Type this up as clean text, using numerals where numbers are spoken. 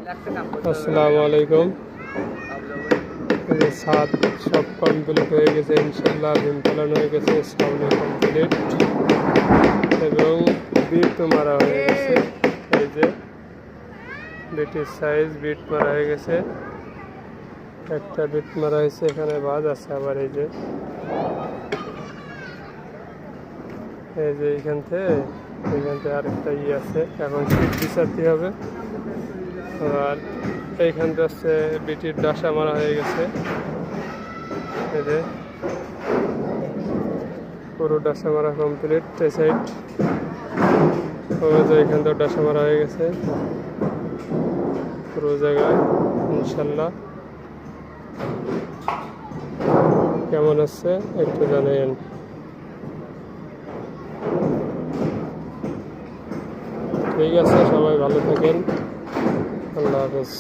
আসসালামু আলাইকুম। ছাদ সব কমপ্লিট হয়ে গেছে ইনশাল্লাহ, ভিম ফেলানো হয়ে গেছে, সাউনি কমপ্লিট এবং বিট মারা হয়ে গেছে। এই যে বিটের সাইজ, বিট মারা হয়ে গেছে, একটা বিট মারা হয়েছে, এখানে বাদ আছে আবার। এই যে এইখান থেকে আরেকটা আছে, এখন শীত বিচারতে হবে। আর এইখানটা হচ্ছে বিটির ডাসা মারা হয়ে গেছে। এই যে পুরো ডাসা মারা কমপ্লিট। এই সাইড এখানটাও ডাসা মারা হয়ে গেছে পুরো জায়গায় ইনশাল্লাহ। কেমন আছে একটু জানাইন। ঠিক আছে, সবাই ভালো থাকেন, আল্লাহ হাফেজ।